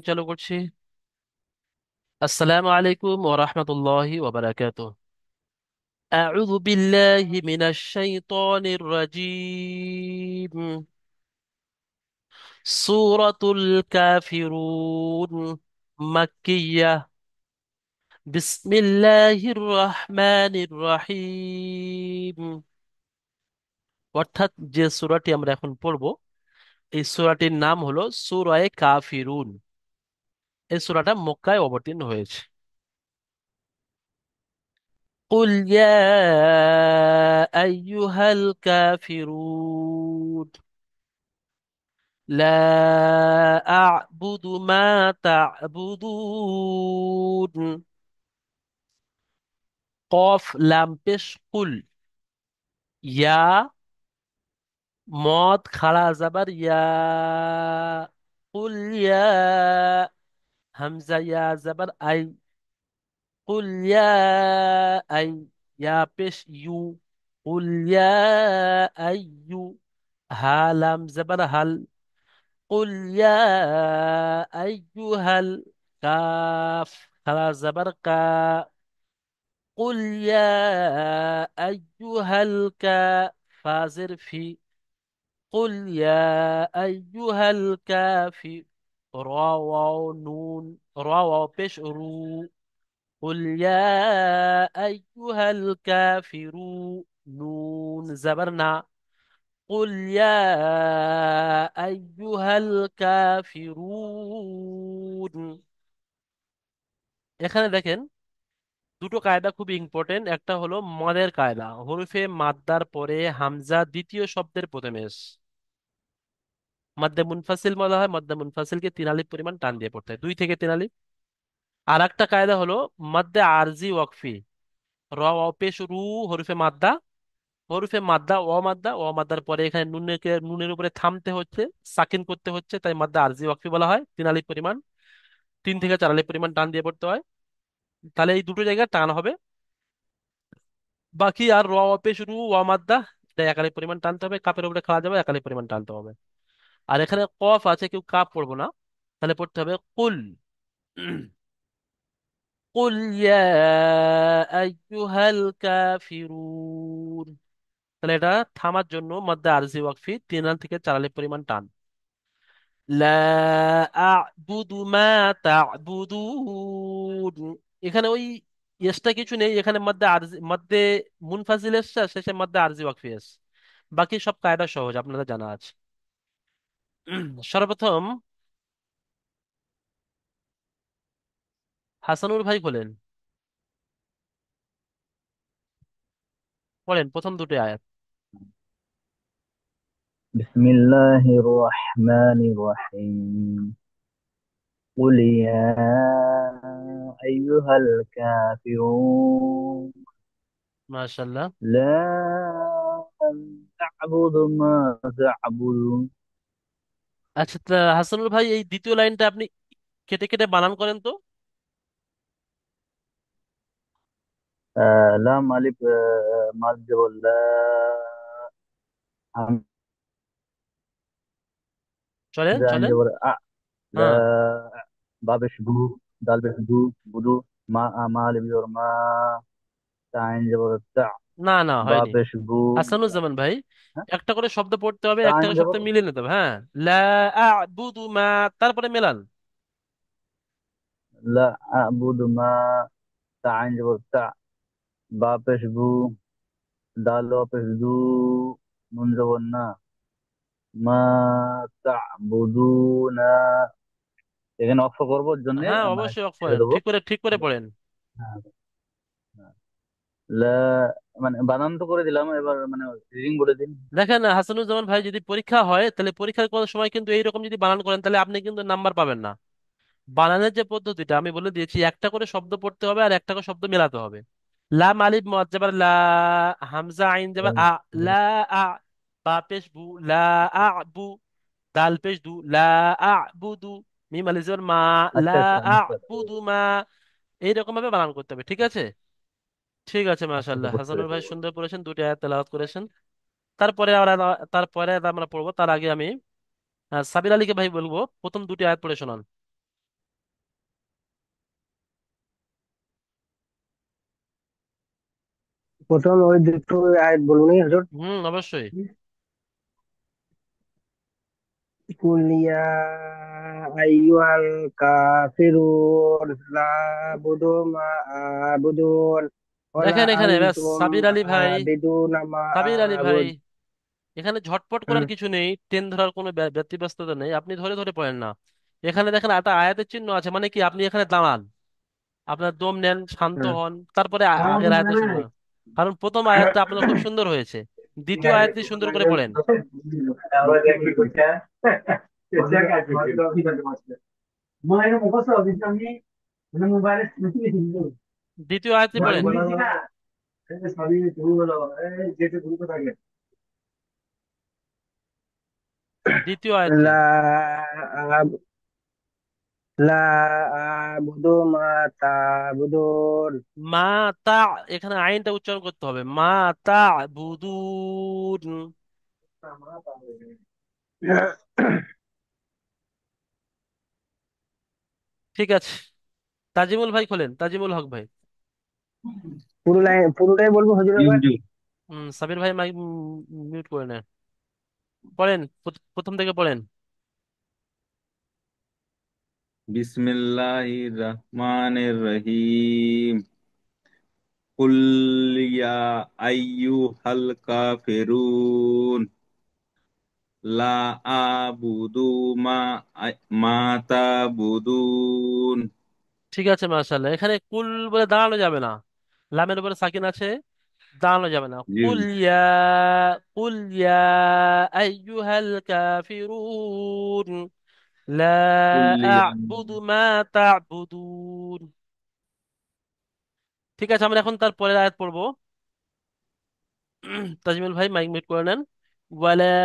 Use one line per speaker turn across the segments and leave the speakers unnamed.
চালু করছি। আসসালামু আলাইকুম ওয়া রাহমাতুল্লাহি ওয়া বারাকাতুহু। আউযু বিল্লাহি মিনাশ শাইতানির রাজীম। সূরাতুল কাফিরুন মাক্কিয়াহ। বিসমিল্লাহির রহমানির রহিম। অর্থাৎ যে সূরাটি আমরা এখন পড়ব, এই সূরাটির নাম হলো সূরা কাফিরুন। এই সূরাটা মক্কায় অবতীর্ণ হয়েছে। قل يا أيها الكافرون لا أعبد ما تعبدون. قاف لام পেশ কুল। ইয়া মদ খাড়া জাবার ইয়া। কুল ইয়া হামজা ইয়া জাবার আই। কুল ইয়া আই ইয়া পেশ ইউ। কুল ইয়া আই ইউ। হা লাম জাবার হাল। قل يا أيها الكاف خلاص زبر قل يا أيها الكافر في. قل يا أيها الكافر. را واو نون را واو بش رو. قل يا أيها الكافرون نون زبرنا. قل يا أيها الكافرون. এখানে দেখেন, দুটো কায়দা খুবই ইম্পর্টেন্ট। একটা হলো মদের কায়দা, হরফে মাদ্দার পরে হামজা দ্বিতীয় শব্দের প্রথমে মাদ্দে মুনফাসিল বলা হয়। মাদ্দে মুনফাসিলকে তিন আলিফ পরিমাণ টান দিয়ে পড়তে হয়, 2 থেকে 3 আলিফ। আর একটা কায়দা হলো মাদ্দে আরজি ওয়াকফি। র অ পেশ রু হরফে মাদ্দা। হরফে মাদ্দা ও মাদ্দার পরে এখানে নুনের উপরে থামতে হচ্ছে, সাকিন করতে হচ্ছে, তাই মাদ্দা আরজি ওয়াকফি বলা হয়। 3 আলিফ পরিমাণ, 3 থেকে 4 আলিফ পরিমাণ টান দিয়ে পড়তে হয়। তাহলে এই দুটো জায়গায় টান হবে। বাকি আর র অপে শুরু মাদ্দা, এটা 1 আলিফ পরিমাণ টানতে হবে। কাপের উপরে খাওয়া যাবে, 1 আলিফ পরিমাণ টানতে হবে। আর এখানে কফ আছে, কেউ কাপ পড়বো না, তাহলে পড়তে হবে কুল। কুল ইয়া আইয়ুহাল কাফিরুন। তাহলে এটা থামার জন্য মধ্যে আরজি ওয়াকফি 3 থেকে 4 আলিফ পরিমাণ টান। লা আ'বুদু মা তা'বুদুন। এখানে ওই ইয়েসটা কিছু নেই, এখানে মধ্যে আরজি মধ্যে মুনফাজিল এসছে, আর শেষে মধ্যে আরজি ওয়াকফি এসছে। বাকি সব কায়দা সহজ, আপনাদের জানা আছে। সর্বপ্রথম হাসানুর ভাই বলেন, পড়েন প্রথম দুটো আয়াত।
بسم الله الرحمن الرحيم. قل يا أيها الكافرون
মাশাআল্লাহ।
لا أعبد ما تعبدون.
আচ্ছা, তা হাসানুর ভাই এই দ্বিতীয় লাইনটা আপনি কেটে কেটে বানান করেন তো।
لام ألف مد ولا همزة
চলেন
عين
চলেন।
جبر لا
হ্যাঁ।
باب شبو دال بشبو بدو ما ألف جبر ما عين جبر تع
না না, হয়নি।
باب شبو
হাসানুজ্জামান ভাই, একটা করে শব্দ পড়তে হবে, একটা
عين
করে শব্দ
جبر
মিলিয়ে নিতে হবে। হ্যাঁ, লা আ'বুদু মা, তারপরে মেলান।
لا أعبد ما عين جبر تع باب شبو দালো পেজু নুন জবর না মা তা'বুদুনা এখানে অক্ষ করবার জন্য
হ্যাঁ,
মানে
অবশ্যই অফ
ছেড়ে
করেন,
দেবো।
ঠিক করে পড়েন।
হ্যাঁ, হ্যাঁ। লা মানে বানান তো করে দিলাম, এবার মানে রিডিং বলে দিন।
দেখেন হাসানুজ্জামান ভাই, যদি পরীক্ষা হয় তাহলে পরীক্ষার কোনো সময় কিন্তু এইরকম যদি বানান করেন তাহলে আপনি কিন্তু নাম্বার পাবেন না। বানানের যে পদ্ধতিটা আমি বলে দিয়েছি, একটা করে শব্দ পড়তে হবে আর একটা করে শব্দ মেলাতে হবে। লাম আলিফ মদ যাবার লা, হামজা আইন যাবার আ, লা আ, বা পেশ বু, লা আ বু, দাল পেশ দু, লা আ বুদু, মিম আলিফ যাবার মা, লা
আচ্ছা আচ্ছা
আ
বুঝতে পারছি।
বুদু মা। এইরকম ভাবে বানান করতে হবে, ঠিক আছে? ঠিক আছে,
আচ্ছা আচ্ছা
মাশাআল্লাহ,
বুঝতে
হাসানুর
পেরেছি।
ভাই সুন্দর পড়েছেন, দুটি আয়াত তেলাওয়াত করেছেন। তারপরে আমরা পড়বো, তার আগে আমি সাবির আলীকে ভাই বলবো প্রথম দুটি আয়াত পড়ে শোনান।
প্রথম ওই দুটো আয়াত বলুন হুজুর।
হুম, অবশ্যই।
কুল ইয়া আইয়ুহাল কাফিরুন লা আবুদু মা আবুদুন ওয়ালা
দেখেন এখানে ব্যাস,
আনতুম
সাবির আলী ভাই,
আবিদুনা মা
সাবির আলী ভাই,
আবুদ।
এখানে ঝটপট করার
হুম,
কিছু নেই, ট্রেন ধরার কোনো ব্যতিব্যস্ততা নেই, আপনি ধরে ধরে পড়েন না। এখানে দেখেন একটা আয়াতের চিহ্ন আছে, মানে কি আপনি এখানে দাঁড়ান, আপনার দম নেন, শান্ত
হুম।
হন, তারপরে আগের আয়াতে শুরু করেন। কারণ প্রথম আয়াতটা আপনার খুব সুন্দর হয়েছে, দ্বিতীয় আয়াতটি সুন্দর করে পড়েন। দ্বিতীয় আয়াতটি পড়েন। দ্বিতীয় আয়াতটি।
লা আব- লা আবুদু মা তাবুদুন।
মা তা, এখানে আইনটা উচ্চারণ করতে হবে, মা তা বুদুন। ঠিক আছে, তাজিমুল ভাই খোলেন, তাজিমুল হক ভাই।
পুরো লাইন পুরোটাই বলবো হুজুর আবার।
সাবির ভাই মাইক মিউট করে নেন, পড়েন, প্রথম থেকে পড়েন।
বিসমিল্লাহির রহমানির রহিম। কুল ইয়া আইয়ুহাল কাফিরুন লা আবুদু মা মা তাবুদুন।
ঠিক আছে, মাশাআল্লাহ। এখানে কুল বলে দাঁড়ানো যাবে না, লামের উপরে সাকিন আছে, দাঁড়ানো যাবে না।
জি
কুল ইয়া, কুল ইয়া আইয়ুহাল কাফিরুন লা
কুল ইয়া।
আ'বুদু মা তা'বুদুন। ঠিক আছে, আমরা এখন তার পরের আয়াত পড়বো। তাজমুল ভাই মাইক মিউট করে নেন। ওয়ালা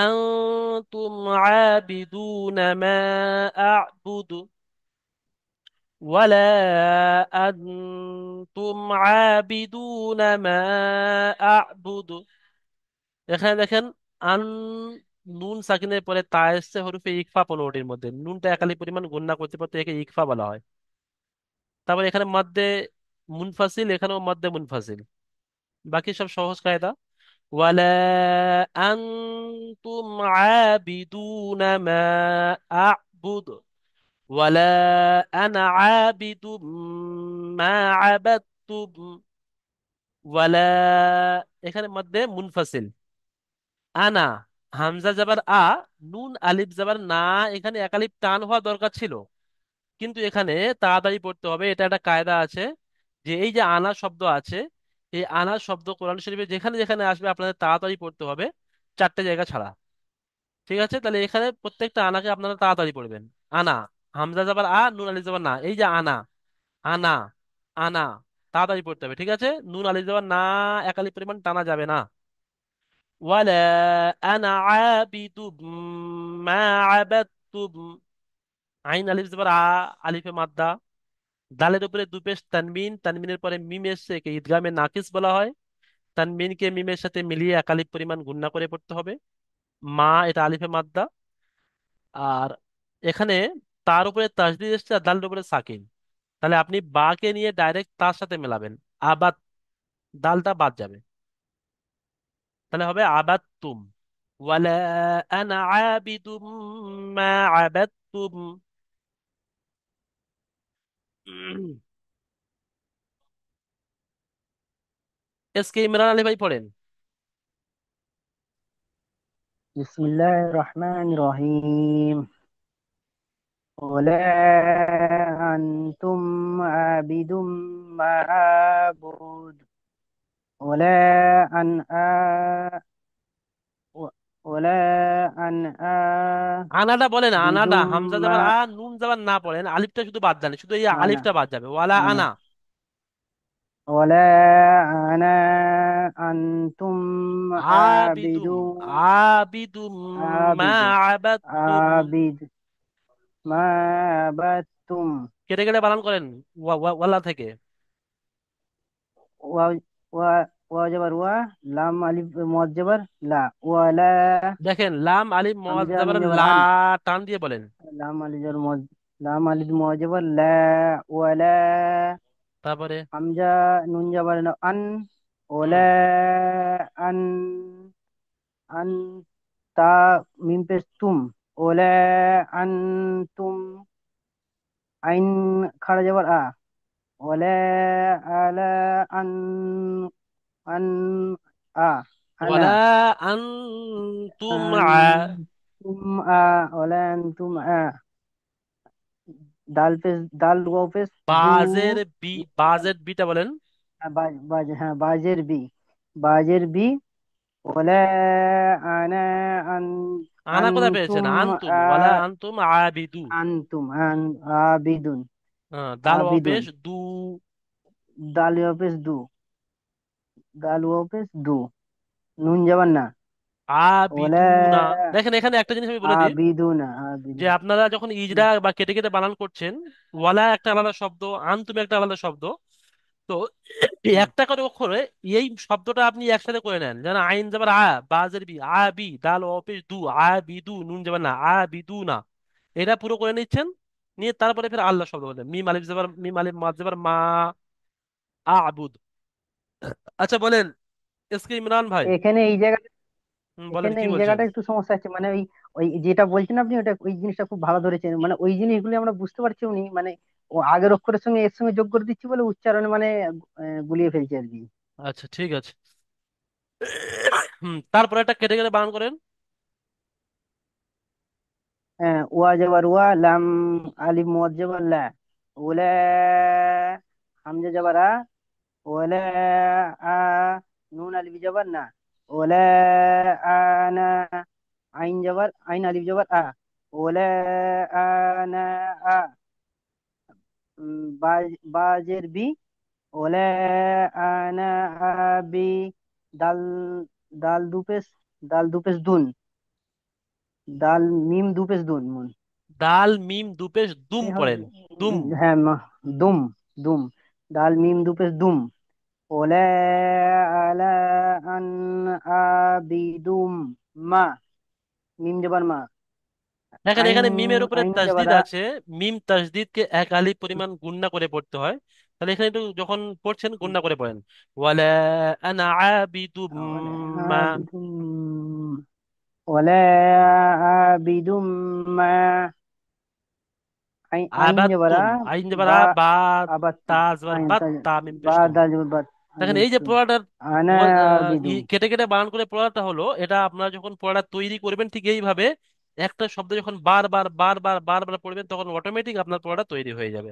আনতুম আবিদুনা মা আ'বুদু ওয়ালা আনতুম আবিদুনা মা আ'বুদু। এখানে দেখেন, আন, নুন সাকিনের পরে তা এসছে হরফে ইকফা 15টির মধ্যে, নুনটা একালি পরিমাণ গুণনা করতে পারতে একে ইকফা বলা হয়। তারপরে এখানে মধ্যে মুনফাসিল, এখানেও মধ্যে মুনফাসিল, বাকি সব সহজ কায়দা। ওয়ালা আনতুম আবিদুনা মা আ'বুদ ওয়ালা আনা আবিদুম মা আবাদতুম ওয়ালা, এখানে মধ্যে মুনফাসিল। আনা, হামজা যাবার আ, নুন আলিফ যাবার না, এখানে এক আলিফ টান হওয়া দরকার ছিল, কিন্তু এখানে তাড়াতাড়ি পড়তে হবে। এটা একটা কায়দা আছে, যে এই যে আনা শব্দ আছে, এই আনা শব্দ কোরআন শরীফে যেখানে যেখানে আসবে আপনাদের তাড়াতাড়ি পড়তে হবে, চারটে জায়গা ছাড়া। ঠিক আছে, তাহলে এখানে প্রত্যেকটা আনাকে আপনারা তাড়াতাড়ি পড়বেন। আনা, হামজা যাবার আ, নুন আলিফ যাবার না, এই যে আনা, আনা, আনা, তাড়াতাড়ি পড়তে হবে। ঠিক আছে, নুন আলিফ যাবার না, এক আলিফ পরিমাণ টানা যাবে না। ওয়ালা আনা আবিদুম মা আবাদতুম, আইন আলিফ যাবার আ, আলিফে মাদ্দা, দালের উপরে দু পেশ তানবিন, তানবিনের পরে মিম এসছে, একে ইদগামে নাকিস বলা হয়। তানবিনকে মিমের সাথে মিলিয়ে এক আলিফ পরিমাণ গুণনা করে পড়তে হবে। মা, এটা আলিফে মাদ্দা। আর এখানে তার উপরে তাসদিদ এসছে আর দালের উপরে সাকিন, তাহলে আপনি বা কে নিয়ে ডাইরেক্ট তার সাথে মেলাবেন, আবাদ, দালটা বাদ যাবে, তাহলে হবে আবাদ তুম। ওয়ালা আনা আবিদুম মা আবাদতুম। এস কে ইমরান আলী ভাই পড়েন।
বিসমিল্লাহির রহমানির রহিম। ওয়ালা আনতুম আবিদুম মা আবুদ ওয়ালা আন ওয়ালা আন
আনাটা বলেন, আনাটা
আবিদুম
হামজা
মা
যাবার আ, নুন যাবার না পড়েন, আলিফটা শুধু বাদ দেন, শুধু এই
আনা
আলিফটা বাদ যাবে, ওয়ালা
আনা
আনা।
ওয়ালা আনা আনতুম
আবিদুম,
আবিদু
আবিদুম মা
আবিদু
আবাদতুম।
আবিদ মা আবাদতুম।
কেটে কেটে বানান করেন, ওয়ালা থেকে।
ওয়া ওয়া ওয়া জবর ওয়া, লাম আলিফ মদ জবর লা, ওয়ালা।
দেখেন, লাম আলিফ
হামজা
মুআজ্জাবার
নুন জবর
লা,
আন,
টান দিয়ে বলেন।
লাম আলিফ জবর মদ, লাম আলিফ মদ জবর লা, ওয়ালা।
তারপরে
হামজা নুন জবর আন,
ওলা
হুম।
আন আন তা মিম পেশ তুম, ওলা আন তুম, আইন খাড়া যাবার আ, ওলা আলা আন আন আ আনা,
ওয়ালা আনতুম
তুম আ, ওলা আন তুম আ, দাল পেশ দাল ওয়াও পেশ দু,
বাজের বি, বাজের বিটা বলেন।
হ্যাঁ বাজের বি, বাজের বি, ওলা আনা আন
আনা কোথায় পেয়েছেন?
আনতুম
আনতুম,
আ
ওয়ালা আনতুম আবিদু।
আনতুম আবিদুন,
দাল
আবিদুন,
অপেশ দু।
দাল ওয়াও পেশ দু, দাল ওয়াও পেশ দু, নুন যাবার না, ওলা
আবিদুনা। দেখেন এখানে একটা জিনিস আমি বলে দিই,
আবিদুনা
যে
আবিদুন।
আপনারা যখন ইজরা বা কেটে কেটে বানান করছেন, ওয়ালা একটা আলাদা শব্দ, আনতুম একটা আলাদা শব্দ। তো এই
হুম,
একটা করে অক্ষরে এই শব্দটা আপনি একসাথে করে নেন, যেন আইন যাবার আ, বাজের বি, আ বি, দাল অপেশ দু, আ বিদু, নুন যাবার না, আ বিদু না। এটা পুরো করে নিচ্ছেন, নিয়ে তারপরে ফের আল্লাহ শব্দ বলেন, মিম আলিফ যাবার, মিম আলিফ মাদ যাবার মা, আবুদ। আচ্ছা বলেন, এসকে ইমরান ভাই।
এখানে এই জায়গা
বলেন
এখানে
কি
এই
বলছেন?
জায়গাটা একটু সমস্যা আছে, মানে ওই ওই যেটা বলছেন আপনি, ওটা ওই জিনিসটা খুব ভালো ধরেছেন, মানে ওই জিনিসগুলি আমরা বুঝতে পারছি, উনি মানে ও আগের অক্ষরের সঙ্গে এর সঙ্গে যোগ করে দিচ্ছি বলে উচ্চারণে মানে গুলিয়ে ফেলছে আর কি।
আচ্ছা ঠিক আছে। তারপরে একটা কেটে কেটে বানান করেন।
হ্যাঁ, ওয়া যাবার ওয়া, লাম আলিফ মুয়াদ যাবার লা, ওলা হামজা যাবার আ, ওলা আ, নুন আলিফ যাবার না, ওলা আনা, আইন যাবার আইন আলিফ যাবার আ, ওলা আনা আ, বাজের বি, ওলা আনা আবি, দাল দাল দুপেশ, দাল দুপেশ দুন, দাল মিম দুপেশ দুন মুন,
দাল মিম দুপেশ দুম
এই হবে।
পড়েন। দুম।
হ্যাঁ দুম, দুম, দাল মিম দুপেশ দুম, ওলা আলা আন আবিদুম মা, মিম যাবার মা,
দেখেন
আইন
এখানে মিমের উপরে
আইন
তাসদিদ
যাবার
আছে। মিম তাসদিদকে এক আলিফ পরিমাণ গুণনা করে পড়তে হয়। তাহলে এখানে একটু যখন পড়ছেন গুণনা করে পড়েন। ওয়ালা আনা আবিদুম মা।
আবিদুম, ওলা আবিদুম মা, আইন যাবার
আবাত্তুম,
আ,
আইন যাবার
বা
আ, বা, তা
আবাত্তুম,
যাবার
আইন
বাত, তা মিম
বা
পেশ তুম।
দাল যাবার বাত,
দেখেন এই যে
আবিদুম,
পড়াটার
আনা আবিদুম।
কেটে কেটে বানান করে পড়াটা হলো, এটা আপনারা যখন পড়াটা তৈরি করবেন ঠিক এইভাবে একটা শব্দ যখন বারবার বারবার বারবার পড়বেন, তখন অটোমেটিক আপনার পড়াটা তৈরি হয়ে যাবে।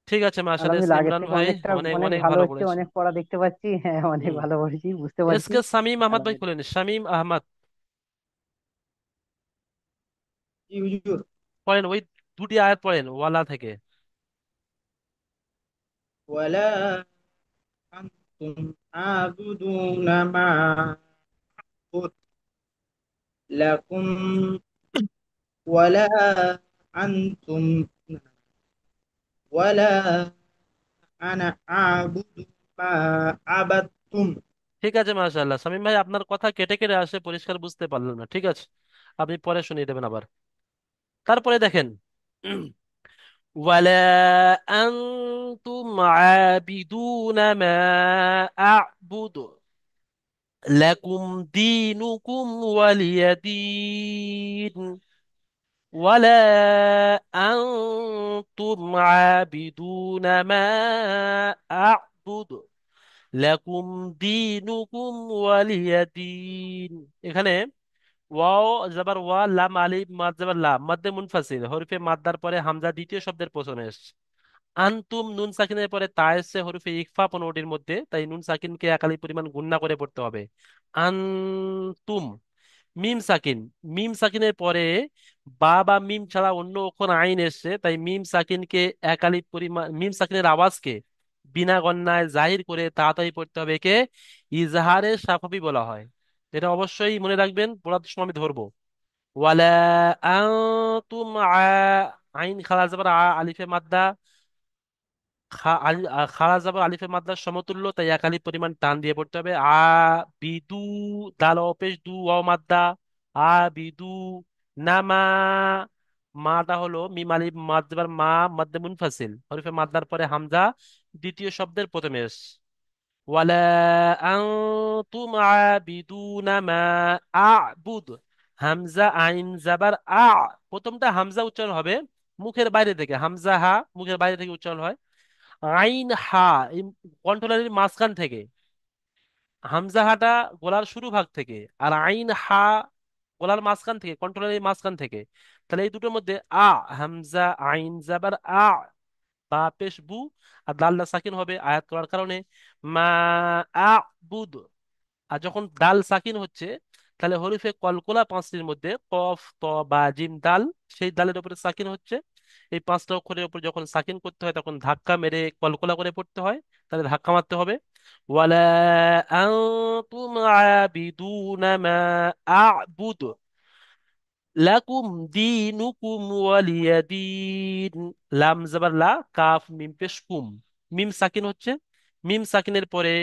ঠিক আছে, মাশাআল্লাহ
আলহামদুলিল্লাহ, আগের
ইমরান
থেকে
ভাই,
অনেকটা
অনেক
অনেক
অনেক
ভালো
ভালো
হচ্ছে,
পড়েছেন।
অনেক পড়া দেখতে পাচ্ছি, হ্যাঁ অনেক
হুম।
ভালো পড়েছি, বুঝতে পারছি।
এসকে শামীম আহমদ ভাই
আলহামদুলিল্লাহ।
খুলেন, শামীম আহমদ
জি হুজুর।
পড়েন ওই দুটি আয়াত পড়েন ওয়ালা থেকে।
ওয়ালা আনতুম আবুদুনা মা আবুদ লাকুম ওয়ালা আনতুম ওয়ালা আনা আবুদু মা আবাদতুম।
ঠিক আছে মাশাআল্লাহ, শামীম ভাই আপনার কথা কেটে কেটে আসে, পরিষ্কার বুঝতে পারলাম না, ঠিক আছে আপনি পরে শুনিয়ে দেবেন আবার। তারপরে দেখেন, ওয়ালা আনতুম আবিদুনা মা আ'বুদু লাকুম দীনুকুম ওয়ালিয়া দীন। ولا أنتم عابدون ما أعبد لكم دينكم ولي دين। এখানে ওয়াও যাবার ওয়া, লাম আলিফ মাদ যাবার লা, মাদ্দে মুনফাসিল, হরফে মাদ্দার পরে হামজা দ্বিতীয় শব্দের পছনে এসেছে। আনতুম নুন সাকিনের পরে তা এসছে হরফে ইকফা 15টির মধ্যে, তাই নুন সাকিনকে এক আলিফ পরিমাণ গুণনা করে পড়তে হবে। আনতুম। মিম সাকিন, মিম সাকিনের পরে বা বা মিম ছাড়া অন্য অক্ষর আইন এসছে, তাই মিম সাকিনকে একালিপ পরিমাণ, মিম সাকিনের আওয়াজকে বিনা গণনায় জাহির করে তাড়াতাড়ি পড়তে হবে, একে ইজহারে সাফাবি বলা হয়। এটা অবশ্যই মনে রাখবেন, পড়ার সময় আমি ধরবো। ওয়ালা আনতুম আইন খালা যাবার আলিফে মাদ্দা, খাড়া যাবার আলিফের মাদ্রার সমতুল্য, তাই এক আলিফ পরিমাণ টান দিয়ে পড়তে হবে। বিদু, দাল অপেশ দু ওয়াও মাদ্দা, বিদু নামা। মাটা হলো মিম আলিফ মাদ যাবার মা, মাদ্দে মুনফাসিল, হরফে মাদ্দার পরে হামজা দ্বিতীয় শব্দের প্রথমে এসেছে। ওয়ালা আনতুম আবিদুনা মা আ'বুদ। হামজা আইন জাবার প্রথমটা হামজা উচ্চারণ হবে মুখের বাইরে থেকে, হামজা হা মুখের বাইরে থেকে উচ্চারণ হয়। আইন হা এই কণ্ঠনালীর মাঝখান থেকে। হামজা হাটা গলার শুরু ভাগ থেকে, আর আইন হা গলার মাঝখান থেকে, কণ্ঠনালীর মাঝখান থেকে। তাহলে এই দুটোর মধ্যে হামজা আইন জাবার বা পেশ বু, আর দাল্লা সাকিন হবে আয়াত করার কারণে। মা আ বুদ। আর যখন দাল সাকিন হচ্ছে, তাহলে হরিফে কলকলা পাঁচটির মধ্যে কফ ত বা জিম দাল, সেই দালের উপরে সাকিন হচ্ছে। এই পাঁচটা অক্ষরের উপর যখন সাকিন করতে হয় তখন ধাক্কা মেরে কলকলা করে পড়তে হয়, তাহলে ধাক্কা মারতে হবে। ওয়ালা আনতুম আবিদুনা মা আ'বুদ লাকুম দীনুকুম ওয়ালিয়াদিন। লাম জাবার লা, কাফ মিম পেশ কুম, মিম সাকিন হচ্ছে। মিম সাকিনের পরে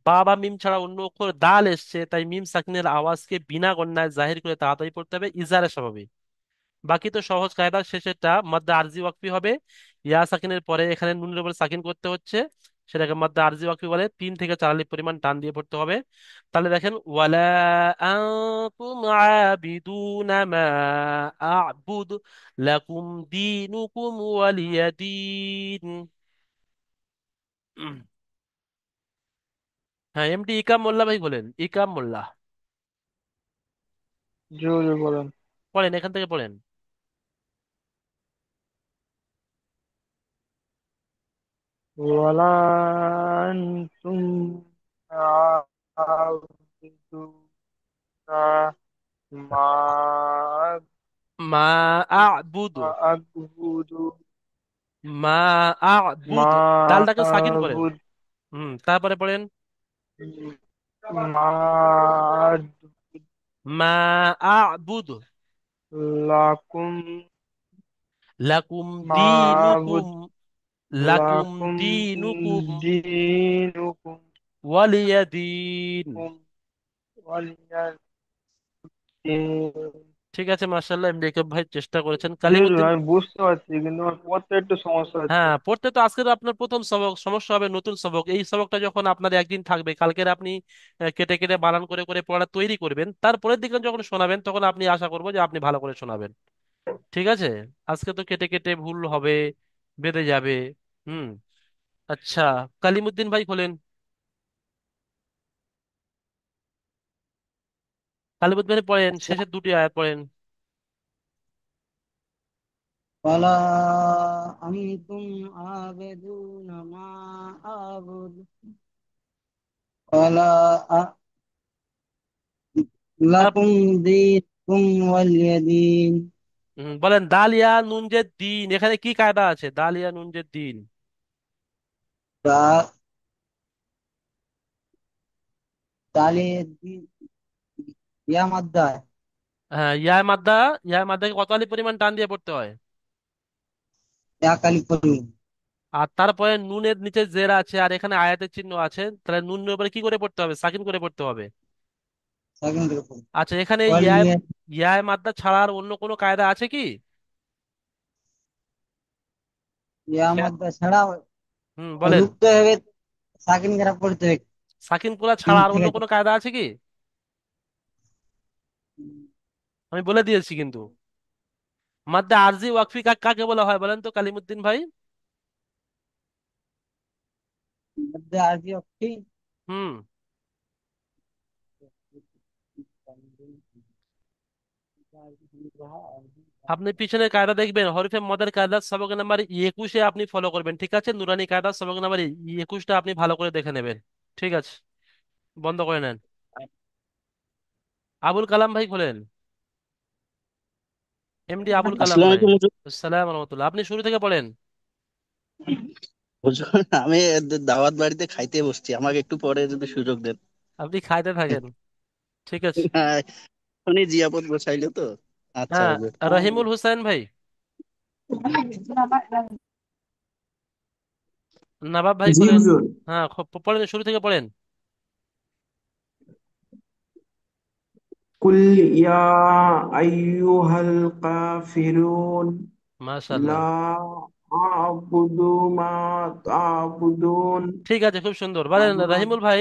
বা মিম ছাড়া অন্য অক্ষর দাল এসছে, তাই মিম সাকিনের আওয়াজকে বিনা গণনায় জাহির করে তাড়াতাড়ি পড়তে হবে, ইজারে স্বাভাবিক। বাকি তো সহজ কায়দা, শেষেরটা মাদ্দা আরজি ওয়াকফি হবে। ইয়া সাকিনের পরে এখানে নুনের উপর সাকিন করতে হচ্ছে, সেটাকে মাদ্দা আরজি ওয়াকফি বলে। 3 থেকে 4 আলিফ পরিমাণ টান দিয়ে পড়তে হবে। তাহলে দেখেন, ওয়ালা আনতুম আবিদুনা মা আ'বুদ লাকুম দীনুকুম ওয়ালিয়া দীন। উম, হ্যাঁ, এমডি ইকাম মোল্লা ভাই বলেন, ইকাম মোল্লা।
জি হুজুর বলেন।
পড়েন, এখান থেকে পড়েন।
ওয়ালা আনতুম আবিদুনা মা
মা আ'বুদ,
আ'বুদু
মা আ'বুদ,
মা
ডালটাকে সাকিন করেন।
আ'বুদ
তারপরে পড়েন
মা
মা আ'বুদ
লাকুম
লাকুম
মা
দীনুকুম,
আ'বুদ
লাকুম
লাকুম
দীনুকুম
দীনুকুম
ওয়ালিয়া দীন।
ওয়ালিয়া দিন।
ঠিক আছে, মার্শাল্লাহ, এমডি ভাই চেষ্টা করেছেন।
জি হুজুর,
কালিমুদ্দিন।
আমি বুঝতে পারছি কিন্তু আমার পড়তে একটু সমস্যা হচ্ছে।
হ্যাঁ, পড়তে তো আজকে তো আপনার প্রথম সবক, সমস্যা হবে নতুন সবক। এই সবকটা যখন আপনার একদিন থাকবে, কালকের আপনি কেটে কেটে বানান করে করে পড়া তৈরি করবেন, তারপরের দিকে যখন শোনাবেন তখন আপনি আশা করবো যে আপনি ভালো করে শোনাবেন। ঠিক আছে, আজকে তো কেটে কেটে ভুল হবে, বেড়ে যাবে। হুম। আচ্ছা, কালিমুদ্দিন ভাই খোলেন। কালিমুদ্দিন ভাই পড়েন, শেষের দুটি আয়াত পড়েন।
ولا أنتم عابدون ما أعبد ولا
তারপর
لكم دينكم ولي دين
বলেন দালিয়া নুন যে দিন, এখানে কি কায়দা আছে? দালিয়া নুন যে দিন।
دا- دالي الدين يا مدة
হ্যাঁ, ইয়া মাদ্দাকে কত আলি পরিমাণ টান দিয়ে পড়তে হয়?
يا كاليفورنيا
আর তারপরে নুনের নিচে জেরা আছে আর এখানে আয়াতের চিহ্ন আছে, তাহলে নুনের উপরে কি করে পড়তে হবে? সাকিন করে পড়তে হবে।
سكند ركن
আচ্ছা, এখানে
ولي
ইয়া মাদ্দা ছাড়া আর অন্য কোনো কায়দা আছে কি?
يا مدة ছাড়া
বলেন।
রুখতে হবে, সাকিন করা পড়তে হবে।
সাকিন করা
তিন
ছাড়া আর অন্য
থেকে
কোনো কায়দা আছে কি? আমি বলে দিয়েছি কিন্তু। মাদ্দা আরজি ওয়াকফি কাকে বলা হয় বলেন তো কালিমুদ্দিন ভাই?
মধ্যে আরবি অক্ষি
হুম। আপনি পিছনের কায়দা দেখবেন, হরফে মদের কায়দা সবক নাম্বার 21-এ আপনি ফলো করবেন, ঠিক আছে? নুরানি কায়দা সবক নাম্বার 21টা আপনি ভালো করে দেখে নেবেন। ঠিক আছে, বন্ধ করে নেন। আবুল কালাম ভাই খোলেন, এমডি আবুল কালাম
আসসালামু
ভাই।
আলাইকুম হুজুর।
আসসালাম রহমতুল্লাহ, আপনি শুরু থেকে পড়েন।
হুজুর, আমি দাওয়াত বাড়িতে খাইতে বসছি, আমাকে একটু পরে যদি সুযোগ দেন।
আপনি খাইতে থাকেন, ঠিক আছে।
হ্যাঁ, এখনই জিয়াপত বসাইলো তো। আচ্ছা
হ্যাঁ,
হুজুর।
রহিমুল হুসাইন ভাই, নবাব ভাই
জি
খোলেন।
হুজুর।
হ্যাঁ, পড়েন, শুরু থেকে পড়েন।
কুল ইয়া আইয়ুহাল কাফিরুন লা
মাশাআল্লাহ।
আ'বুদু মা তা'বুদুন।
ঠিক আছে, খুব সুন্দর। বলেন রাহিমুল ভাই,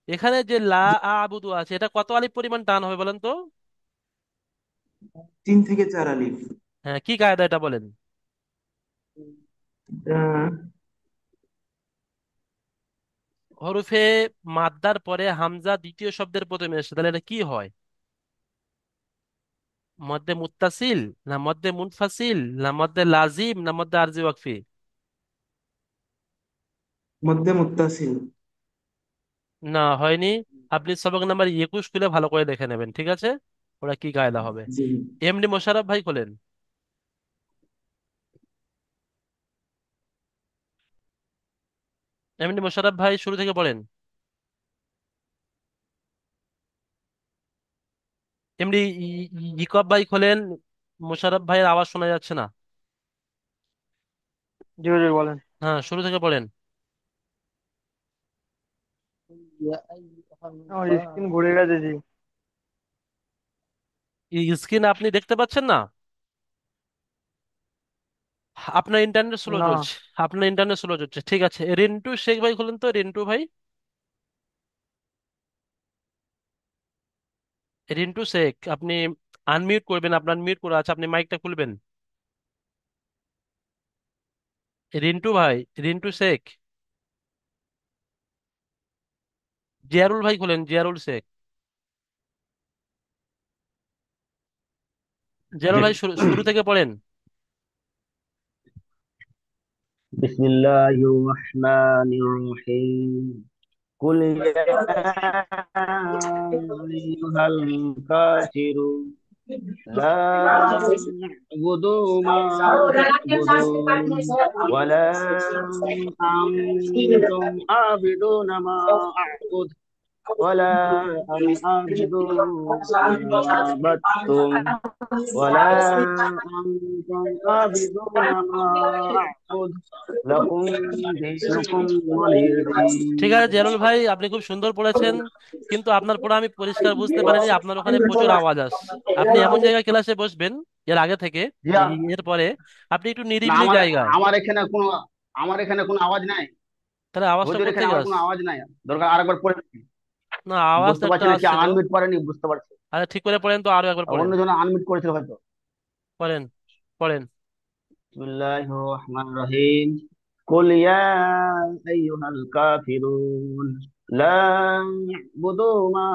এখানে যে লা আবুদু আছে, এটা কত আলিফ পরিমাণ টান হবে বলেন তো?
3 থেকে 4 আলিফ।
হ্যাঁ, কি কায়দা এটা বলেন?
আহ,
হরফে মাদ্দার পরে হামজা দ্বিতীয় শব্দের প্রথমে এসে, তাহলে এটা কি হয়? মধ্যে মুত্তাসিল, না মধ্যে মুনফাসিল, না মধ্যে লাজিম, না মধ্যে আরজি ওয়াকফি?
মধ্যে মুত্তাসিল।
না, হয়নি। আপনি সবক নাম্বার 21 খুলে ভালো করে দেখে নেবেন, ঠিক আছে? ওরা কি কায়দা হবে।
জি।
এমনি মোশাররফ ভাই খোলেন। এমনি মোশাররফ ভাই শুরু থেকে পড়েন। এমনি ইকব ভাই খোলেন। মোশাররফ ভাইয়ের আওয়াজ শোনা যাচ্ছে না।
জি জি বলেন।
হ্যাঁ, শুরু থেকে পড়েন।
আমার স্ক্রিন ঘুরে গেছে জি।
স্ক্রিন আপনি দেখতে পাচ্ছেন না? আপনার ইন্টারনেট স্লো
না।
চলছে। আপনার ইন্টারনেট স্লো চলছে, ঠিক আছে। রিন্টু শেখ ভাই খুলেন তো, রিন্টু ভাই। রিন্টু শেখ, আপনি আনমিউট করবেন, আপনার মিউট করা আছে, আপনি মাইকটা খুলবেন। রিন্টু ভাই, রিন্টু শেখ। জিয়ারুল ভাই খুলেন, জিয়ারুল শেখ। জিয়ারুল
জি।
ভাই শুরু থেকে পড়েন।
বিসমিল্লাহির রহমানির রহিম। কুল ইয়া আইয়ুহাল কাফিরুন লা আ'বুদু মা তা'বুদুন ওয়ালা আনতুম আ'বিদুনা মা আ'বুদ ولا أنا عابد ما عبدتم ولا أنتم عابدون ما أعبد لكم دينكم ولي
ঠিক
دين।
আছে জিয়ারুল ভাই, আপনি খুব সুন্দর পড়েছেন, কিন্তু আপনার পড়া আমি পরিষ্কার বুঝতে পারিনি। আপনার ওখানে প্রচুর আওয়াজ আসছে। আপনি এমন জায়গায় ক্লাসে বসবেন, এর আগে থেকে,
জিয়া,
এর পরে আপনি একটু
না
নিরিবিলি
আমার
জায়গায়।
আমার এখানে কোনো আমার এখানে কোনো আওয়াজ নাই।
তাহলে আওয়াজটা
হুজুর এখানে
কোত্থেকে
আমার কোনো
আসছে?
আওয়াজ নাই। দরকার আরেকবার পড়ে দেখি।
না, আওয়াজ তো
বুঝতে
একটা
পারছি না, কি
আসছিল।
আনমিট করেনি, বুঝতে পারছি।
আচ্ছা, ঠিক করে পড়েন তো, আরো একবার পড়েন।
অন্য জন আনমিট করেছিল হয়তো।
পড়েন, পড়েন।
বিসমিল্লাহির রহমানির রহিম। কুল ইয়া আইয়ুহাল কাফিরুন লা আ'বুদু মা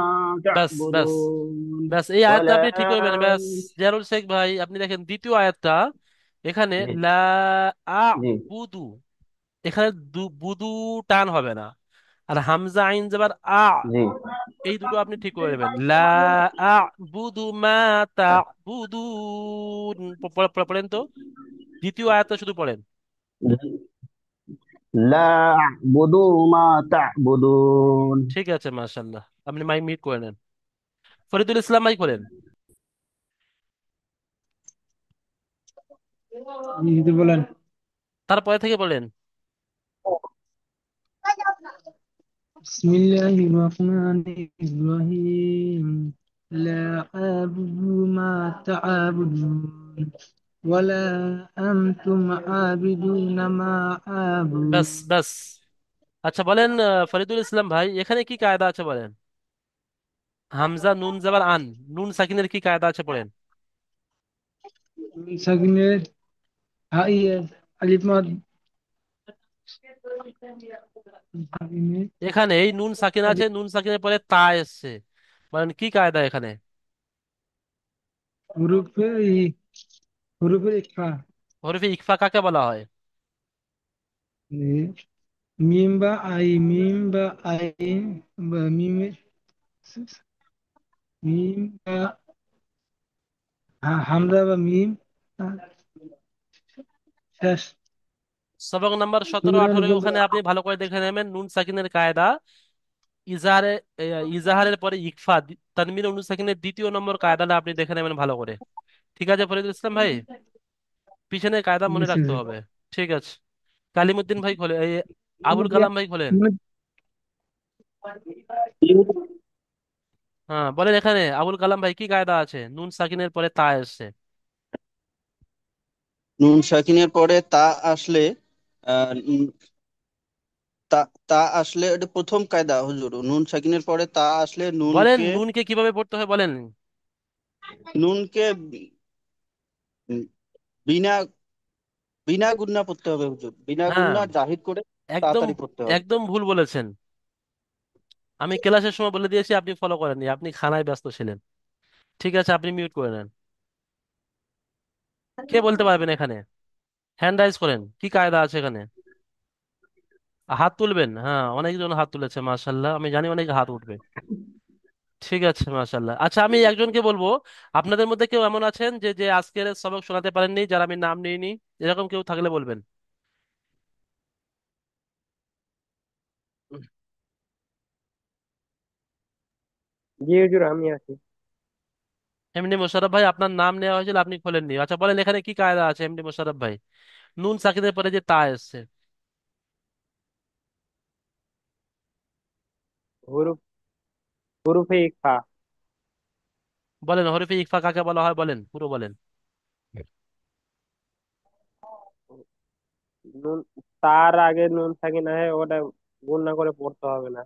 ব্যাস, ব্যাস,
তা'বুদুন
ব্যাস, এই আয়াতটা
ওয়ালা।
আপনি ঠিক করবেন, ব্যাস। জিয়ারুল শেখ ভাই, আপনি দেখেন দ্বিতীয় আয়াতটা, এখানে
জি।
লা আ
জি।
বুদু, এখানে বুদু টান হবে না। আর হামজা আইন যাবার আ,
জি।
এই দুটো আপনি ঠিক করে নেবেন। লা আ বুদু মা তা বুদুন। পড়েন তো, দ্বিতীয় আয়াতটা শুধু পড়েন।
জি। লা আ'বুদু মা তা'বুদুন।
ঠিক আছে, মাশাল্লাহ। আপনি মাইক মিউট করে নেন। ফরিদুল ইসলাম ভাই করেন।
যদি বলেন।
তারপরে থেকে বলেন।
বিসমিল্লাহির রহমানির রহিম। লা আ'বুদু মা তা'বুদুন ওয়ালা আনতুম আবিদুনা মা আ'বুদ।
ব্যাস, ব্যাস। আচ্ছা বলেন, ফরিদুল ইসলাম ভাই, এখানে কি কায়দা আছে বলেন? হামজা নুন যাবার আন, নুন সাকিনের কি কায়দা আছে পড়েন।
সাকিনের ইয়ে আলিফ মাদ সাকিনের
এখানে এই নুন সাকিন আছে, নুন সাকিনের পরে তা এসছে, বলেন কি কায়দা এখানে?
হুরুফে হুরুফে ইকফা।
হরফে ইকফা কাকে বলা হয়?
মিম বা মিম বা আইন বা মিম বা হামজা বা মিম শেষ।
সবক নাম্বার 17 18
হুজুরের
ওখানে আপনি ভালো করে দেখে নেবেন নুন সাকিনের কায়দা। ইজাহারে ইজাহারের পরে ইকফা, তানমির নুন সাকিনের দ্বিতীয় নম্বর কায়দাটা আপনি দেখে নেবেন ভালো করে। ঠিক আছে ফরিদুল ইসলাম ভাই, পিছনে কায়দা মনে রাখতে হবে। ঠিক আছে। কালিমুদ্দিন ভাই খোলে, এই আবুল কালাম ভাই খোলেন। হ্যাঁ বলেন, এখানে আবুল কালাম ভাই কি কায়দা আছে? নুন সাকিনের পরে তা এসছে।
নুন সাকিনের পরে তা আসলে আহ, উম, তা তা আসলে এটা প্রথম কায়দা হুজুর, নুন সাকিনের পরে তা আসলে
বলেন
নুনকে,
নুনকে কিভাবে পড়তে হয় বলেন।
নুনকে উম, বিনা বিনা গুণনা পড়তে হবে হুজুর, বিনা
হ্যাঁ,
গুণনা জাহির করে
একদম
তাড়াতাড়ি পড়তে হবে।
একদম ভুল বলেছেন। আমি ক্লাসের সময় বলে দিয়েছি, আপনি ফলো করেননি, আপনি খানায় ব্যস্ত ছিলেন। ঠিক আছে, আপনি মিউট করে নেন। কে বলতে পারবেন এখানে? হ্যান্ড রাইজ করেন, কি কায়দা আছে এখানে? হাত তুলবেন, হ্যাঁ অনেকজন হাত তুলেছে, মাশাল্লাহ, আমি জানি অনেক হাত উঠবে। ঠিক আছে, মাশাল্লাহ। আচ্ছা, আমি একজনকে বলবো, আপনাদের মধ্যে কেউ এমন আছেন যে যে আজকের সবক শোনাতে পারেননি, যারা আমি নাম নিইনি, এরকম কেউ থাকলে বলবেন।
জি হুজুর, আমি আছি।
এমডি মোশাররফ ভাই, আপনার নাম নেওয়া হয়েছিল, আপনি খোলেননি। আচ্ছা বলেন, এখানে কি কায়দা আছে এমডি মোশাররফ ভাই? নুন সাকিনের পরে যে তা এসছে।
হুরুফ হুরুফে ইকফা।
বলেন, হরফে ইকফা কাকে বলা হয়, বলেন, পুরো বলেন।
নুন, তার আগে নুন থাকে না, হয় ওটা গুণনা করে পড়তে হবে না,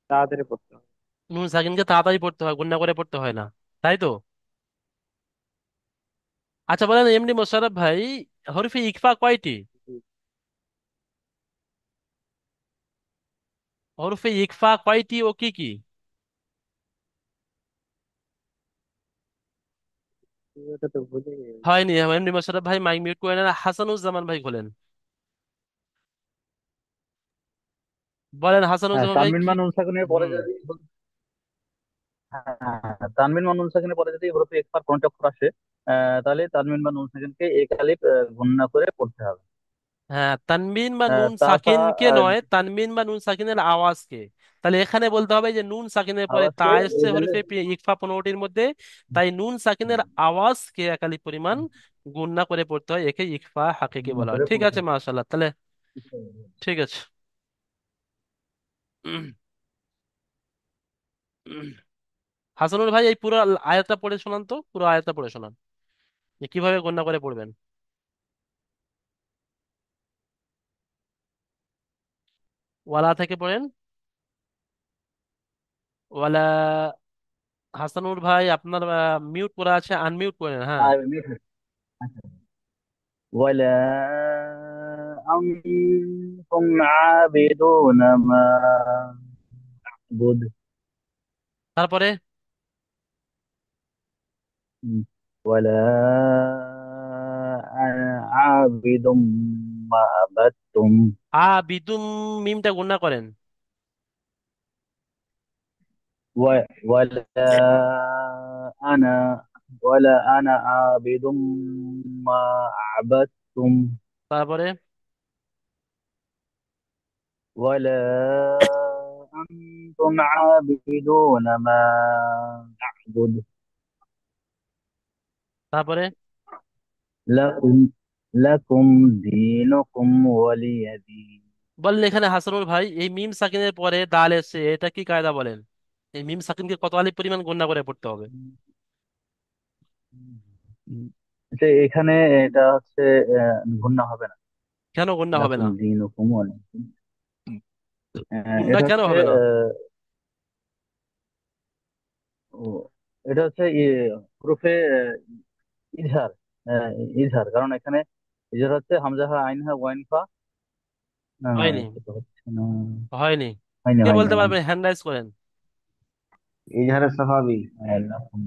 তাড়াতাড়ি পড়তে হবে।
নুন সাকিনকে তাড়াতাড়ি পড়তে হয়, গুণনা করে পড়তে হয় না, তাই তো? আচ্ছা বলেন এমডি মোশাররফ ভাই, হরফে ইকফা কয়টি?
জি,
হরফে ইকফা কয়টি ও কি কি?
ওটা তো ভুলে গেছি।
হয়নি এমডি মোশাররফ ভাই, মাইক মিউট করে নেন। হাসানুজ্জামান ভাই বলেন, বলেন
হ্যাঁ,
হাসানুজ্জামান ভাই
তানবিন
কি?
বা নুন সাকিনের পরে
হুম।
যদি, হ্যাঁ, তানবিন বা নুন সাকিনের পরে যদি হরফে ইকফার কোনটা অক্ষর আসে, তাহলে তানবিন বা নুন সাকিনকে এক আলিফ গুণনা করে পড়তে হবে।
হ্যাঁ, তানবিন বা নুন
তাছাড়া
সাকিনকে নয়, তানবিন বা নুন সাকিনের আওয়াজকে। তাহলে এখানে বলতে হবে যে নুন সাকিনের পরে তা
আওয়াজকে
এসছে
এই জন্য
হরফে ইকফা 15টির মধ্যে, তাই নুন সাকিনের আওয়াজকে একালি পরিমাণ গুণনা করে পড়তে হয়, একে ইকফা হাকিকি
গুণনা
বলা হয়।
করে
ঠিক
পড়তে
আছে,
হবে।
মাশাআল্লাহ, তাহলে ঠিক আছে। হাসানুল ভাই, এই পুরো আয়াতটা পড়ে শোনান তো, পুরো আয়াতটা পড়ে শোনান, যে কিভাবে গণনা করে পড়বেন। ওয়ালা থেকে পড়েন। ওয়ালা। হাসানুর ভাই, আপনার মিউট করা আছে, আনমিউট করেন, হ্যাঁ।
ولا أنتم عابدون ما أعبد
তারপরে
ولا أنا عابد ما عبدتم
বিদুম, মিমটা গুণনা করেন।
ولا أنا ولا أنا عابد ما عبدتم
তারপরে
ولا أنتم عابدون ما أعبد
তারপরে
لكم لكم دينكم ولي دين.
বললেন, এখানে হাসানুল ভাই এই মিম সাকিনের পরে দাল এসে, এটা কি কায়দা বলেন? এই মিম সাকিনকে কত আলিফ পরিমাণ গণনা করে পড়তে হবে?
যে এখানে এটা হচ্ছে গুণনা হবে না।
কেন গণনা হবে
লাকুম
না?
দীনুকুম ওয়ালিয়া দিন।
গুণনা
এটা
কেন
হচ্ছে
হবে না?
এটা হচ্ছে হরফে ইজহার, আহ, ইজহার, কারণ এখানে ইজহার হচ্ছে হামজা হা আইন হা ওয়াইন ফা। না না,
হয়নি,
এটা তো হচ্ছে না।
হয়নি।
হয়নি
কে
হয়নি
বলতে
হয়নি।
পারবেন, হ্যান্ড রাইজ করেন।
ইজহারে সাফাবি।
লাকুম।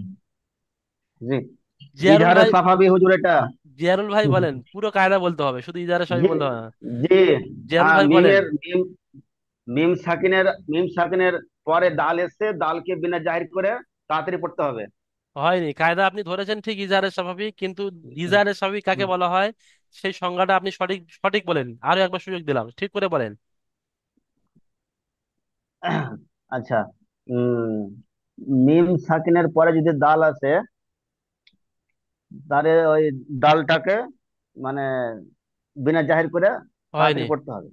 জি,
জিয়ারুল
ইজহারে
ভাই,
সাফাবি হুজুর এটা।
জিয়ারুল ভাই বলেন, পুরো কায়দা বলতে হবে, শুধু ইজারা সবই
জি
বলতে হবে না।
জি।
জিয়ারুল ভাই বলেন।
মিম, মিম সাকিনের পরে দাল এসছে, দালকে বিনা জাহির করে তাড়াতাড়ি পড়তে হবে।
হয়নি, কায়দা আপনি ধরেছেন ঠিক, ইজারের স্বাভাবিক, কিন্তু ইজারের স্বাভাবিক কাকে বলা হয়, সেই সংজ্ঞাটা আপনি সঠিক সঠিক বলেন। আরো একবার সুযোগ দিলাম, ঠিক করে বলেন।
আচ্ছা, উম মিম সাকিনের পরে যদি দাল আছে, তাহলে ওই দালটাকে মানে বিনা জাহির করে
হয়নি,
তাড়াতাড়ি পড়তে হবে।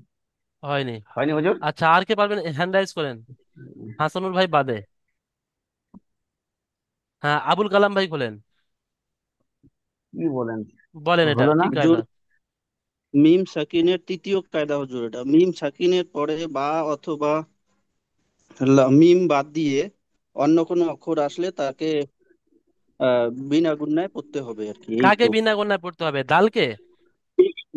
হয়নি।
হয়নি হুজুর?
আচ্ছা, আর কে পারবেন, হ্যান্ড রাইজ করেন। হাসানুল ভাই বাদে। হ্যাঁ, আবুল কালাম ভাই বলেন।
কি বলেন,
বলেন এটা
হলো না
কি কায়দা?
হুজুর?
মিম সাকিনের তৃতীয় কায়দা হুজুর, এটা মিম সাকিনের পরে বা অথবা মিম বাদ দিয়ে অন্য কোনো অক্ষর আসলে তাকে বিনা গুণনায় পড়তে হবে আর কি, এই
কাকে
তো।
বিনা গণনায় পড়তে হবে, দালকে?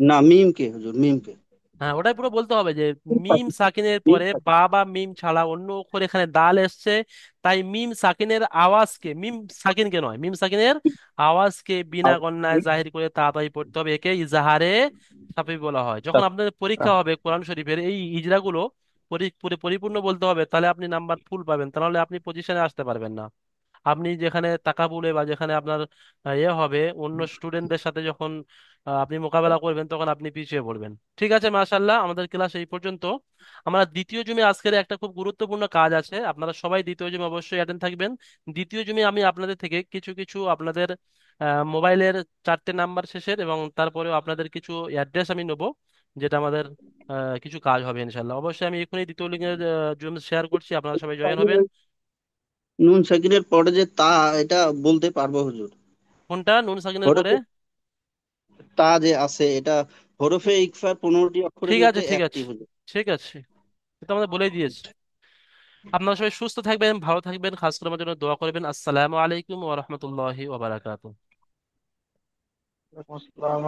না, মিমকে হুজুর, মিমকে।
হ্যাঁ, ওটাই পুরো বলতে হবে যে মিম সাকিনের
মিম
পরে
সাকিন।
বা বা মিম ছাড়া অন্য অক্ষর এখানে দাল এসছে, তাই মিম সাকিনের আওয়াজকে, মিম সাকিনকে নয়, মিম সাকিনের আওয়াজকে বিনা গণনায় জাহির করে তাড়াতাড়ি পড়তে হবে। একে ইজাহারে সাফি বলা হয়। যখন আপনাদের পরীক্ষা হবে কোরআন শরীফের এই ইজরাগুলো পরিপূর্ণ বলতে হবে, তাহলে আপনি নাম্বার ফুল পাবেন, তাহলে আপনি পজিশনে আসতে পারবেন না। আপনি যেখানে তাকাবুলে বা যেখানে আপনার হবে অন্য স্টুডেন্টদের সাথে যখন আপনি মোকাবেলা করবেন, তখন আপনি পিছিয়ে পড়বেন। ঠিক আছে, মাশাল্লাহ, আমাদের ক্লাস এই পর্যন্ত। আমরা দ্বিতীয় জুমে আজকের একটা খুব গুরুত্বপূর্ণ কাজ আছে, আপনারা সবাই দ্বিতীয় জুমে অবশ্যই অ্যাটেন্ড থাকবেন। দ্বিতীয় জুমে আমি আপনাদের থেকে কিছু কিছু আপনাদের মোবাইলের 4টে নাম্বার শেষের এবং তারপরেও আপনাদের কিছু অ্যাড্রেস আমি নেবো, যেটা আমাদের কিছু কাজ হবে ইনশাল্লাহ। অবশ্যই আমি এখনই দ্বিতীয় লিঙ্কের জুম শেয়ার করছি, আপনারা সবাই জয়েন হবেন।
নুন সাকিনের পরে যে তা, এটা বলতে পারবো হুজুর?
কোনটা নুন সাকিনের পরে?
হরফে তা যে আছে, এটা হরফে ইকফার 15টি অক্ষরের
ঠিক আছে,
মধ্যে
ঠিক
একটি
আছে,
হুজুর।
ঠিক আছে, এটা আমাদের বলেই দিয়েছে। আপনারা সবাই সুস্থ থাকবেন, ভালো থাকবেন, খাস করে আমার জন্য দোয়া করবেন। আসসালামু আলাইকুম ওয়া রাহমাতুল্লাহি ওয়া বারাকাতুহু।
ওয়ালাইকুম আসসালাম।